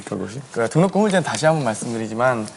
어떤 것이? 그 등록금 후불제는 다시 한번 말씀드리지만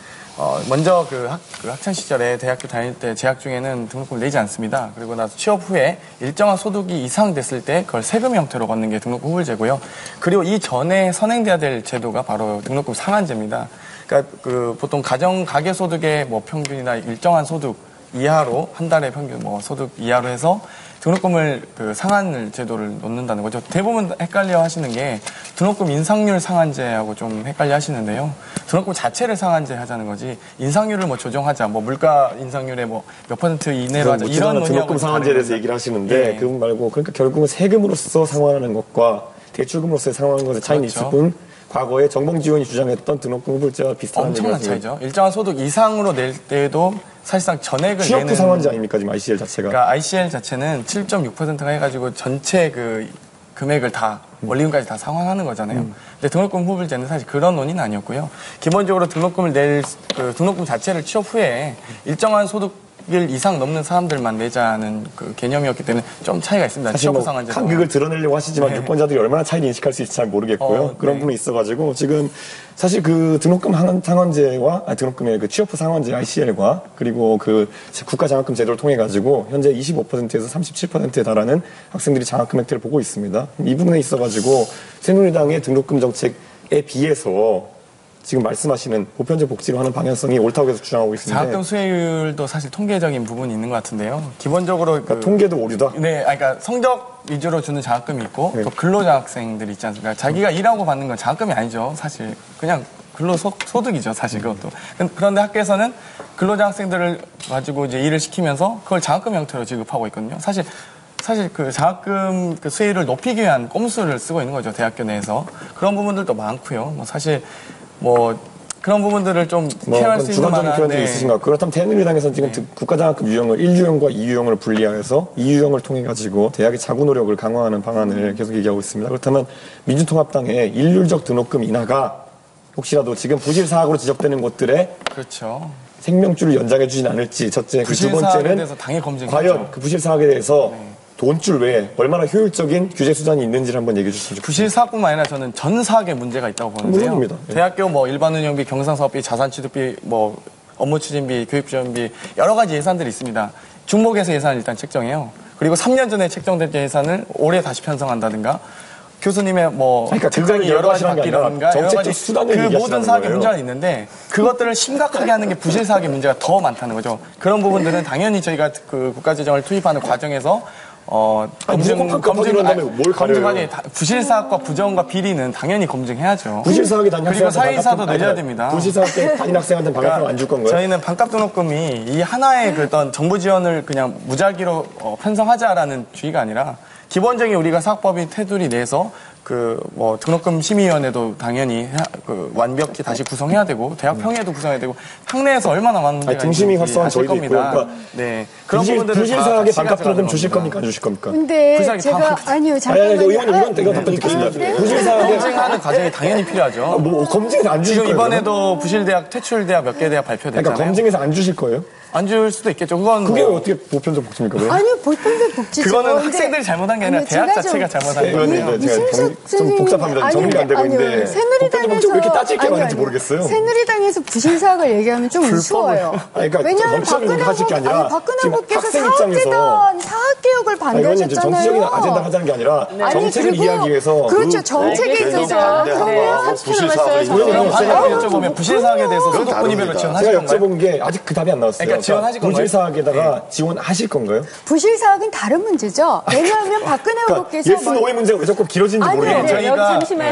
먼저 그 학창 시절에 대학교 다닐 때 재학 중에는 등록금을 내지 않습니다. 그리고 나서 취업 후에 일정한 소득이 이상 됐을 때 그걸 세금 형태로 걷는 게 등록금 후불제고요. 그리고 이 전에 선행돼야 될 제도가 바로 등록금 상한제입니다. 그러니까 그 보통 가계 소득의 뭐 평균이나 일정한 소득 이하로 한 달에 평균 뭐 소득 이하로 해서 등록금을 그 상한 제도를 놓는다는 거죠. 대부분 헷갈려 하시는 게 등록금 인상률 상한제하고 좀 헷갈려 하시는데요. 등록금 자체를 상한제 하자는 거지 인상률을 뭐 조정하자, 뭐 물가 인상률에 뭐 몇 퍼센트 이내로 하자 이런 논의하고 등록금 상한제에 대해서 얘기를 하시는데 그분 말고 그러니까 결국은 세금으로서 상환하는 것과 대출금으로서 상환하는 것의 차이는 그렇죠. 있을 뿐 과거에 정봉지원이 주장했던 등록금 후불제와 비슷한 엄청난 차이죠. 일정한 소득 이상으로 낼 때에도 사실상 전액을 취업 후 내는 상환제 아닙니까 지금 ICL 자체가? 그러니까 ICL 자체는 7.6%가 해가지고 전체 그 금액을 다 원리금까지 다 상환하는 거잖아요. 근데 등록금 후불제는 사실 그런 논의는 아니었고요. 기본적으로 등록금을 그 등록금 자체를 취업 후에 일정한 소득 이상 넘는 사람들만 내자는 그 개념이었기 때문에 좀 차이가 있습니다. 사실 뭐 간극을 드러내려고 하시지만 유권자들이 얼마나 차이를 인식할 수 있을지 잘 모르겠고요. 그런 부분이 있어가지고 지금 사실 그 등록금 상환제와 등록금의 그 취업 후 상환제 ICL과 그리고 그 국가장학금 제도를 통해 가지고 현재 25%에서 37%에 달하는 학생들이 장학금 혜택을 보고 있습니다. 이 부분에 있어가지고 새누리당의 등록금 정책에 비해서 지금 말씀하시는 보편적 복지로 하는 방향성이 옳다고 해서 주장하고 있습니다. 장학금 수혜율도 사실 통계적인 부분이 있는 것 같은데요. 기본적으로 그러니까 통계도 오류다. 네, 그러니까 성적 위주로 주는 장학금이 있고 또 근로장학생들이 있지 않습니까? 자기가 일하고 받는 건 장학금이 아니죠. 사실 그냥 근로소득이죠. 사실 그것도. 그런데 학교에서는 근로장학생들을 가지고 이제 일을 시키면서 그걸 장학금 형태로 지급하고 있거든요. 사실 그 장학금 그 수혜율을 높이기 위한 꼼수를 쓰고 있는 거죠. 대학교 내에서. 그런 부분들도 많고요. 뭐 사실 뭐 그런 부분들을 좀 케어할 수 있는 주관적인 표현들이 있으신가? 그렇다면 새누리당에서는 지금 국가장학금 유형을 1유형과 2유형을 분리해서 2유형을 통해 가지고 대학의 자구 노력을 강화하는 방안을 계속 얘기하고 있습니다. 그렇다면 민주통합당의 일률적 등록금 인하가 혹시라도 지금 부실 사학으로 지적되는 곳들의 그렇죠. 생명줄을 연장해 주진 않을지 첫째, 그 두 번째는 과연 그 부실 사학에 대해서 돈줄 외에 얼마나 효율적인 규제 수단이 있는지를 한번 얘기해 주시면 좋겠습니다. 부실 사학뿐만 아니라 저는 전 사학에 문제가 있다고 보는데요. 물론입니다. 대학교 뭐 일반 운영비, 경상사업비, 자산취득비, 뭐 업무 추진비, 교육지원비 여러 가지 예산들이 있습니다. 중복해서 예산을 일단 책정해요. 그리고 3년 전에 책정된 예산을 올해 다시 편성한다든가 교수님의 뭐 그걸 여러 가지 바뀌라든가 정책적 수단을 그 모든 사학에 문제가 있는데 그것들을 심각하게 하는 게 부실 사학의 문제가 더 많다는 거죠. 그런 부분들은 당연히 저희가 그 국가재정을 투입하는 과정에서 검증하니 부실 사학과 부정과 비리는 당연히 검증해야죠. 부실 사학이 단 그리고 사이사도 내려야 됩니다. 부실 사학 때 단임 학생한테 방학금 안 줄 건가요? 저희는 반값 등록금이 이 하나의 어떤 정부 지원을 그냥 무작위로 편성하자라는 주의가 아니라 기본적인 우리가 사학법인 테두리 내에서 그 뭐 등록금 심의위원회도 당연히 완벽히 다시 구성해야 되고 대학 평의회도 구성해야 되고 학내에서 얼마나 많은 문제가 등심이 확성한 저희도 겁니다. 있고요. 그러니까 네, 그런 부분들을 부실 사학에 반값 등록금 주실 겁니까 안 주실 겁니까? 근데 제가 아니요 잠깐만요. 이건 답변 듣겠습니다. 부실 사학에 검증하는 과정이 당연히 필요하죠. 뭐 검증해서 안 주실 지금 거예요? 이번에도 부실대학 퇴출대학 몇 개 대학 발표됐잖아요. 그러니까 검증해서 안 주실 거예요? 안 줄 수도 있겠죠. 그건 그게 어떻게 보편적 복지입니까? 그럼? 아니요, 보편적 복지죠. 그거는 학생들이 잘못한 게 아니라 대학 자체가 잘못한 거예요. 좀 복잡합니다. 정리가 안 되고 있는데 새누리당에서 왜 이렇게 따지게 말하는지 모르겠어요. 새누리당에서 부실 사학을 얘기하면 좀 우스워요. 그러니까 왜냐하면 박근혜 후보께서 사학 개혁을 반대하셨잖아요. 정치적인 아젠다 하자는 게 아니라 정책을 이해하기 위해서 그렇죠. 정책에 있어서 그러면 부실 사학을 그럼 반대로 여쭤보면 부실 사학에 대해서 소득 분위별로 지원하실 제가 건가요? 여쭤본 게 아직 그 답이 안 나왔어요. 그러니까 지원하실 건가요? 부실 사학에다가 지원하실 건가요? 부실 사학은 다른 문제죠. 왜냐하면 박근혜 후보께서 예스 노의 문제가 왜 자꾸 길어지는지 모르겠어요. 저희가 잠시만요.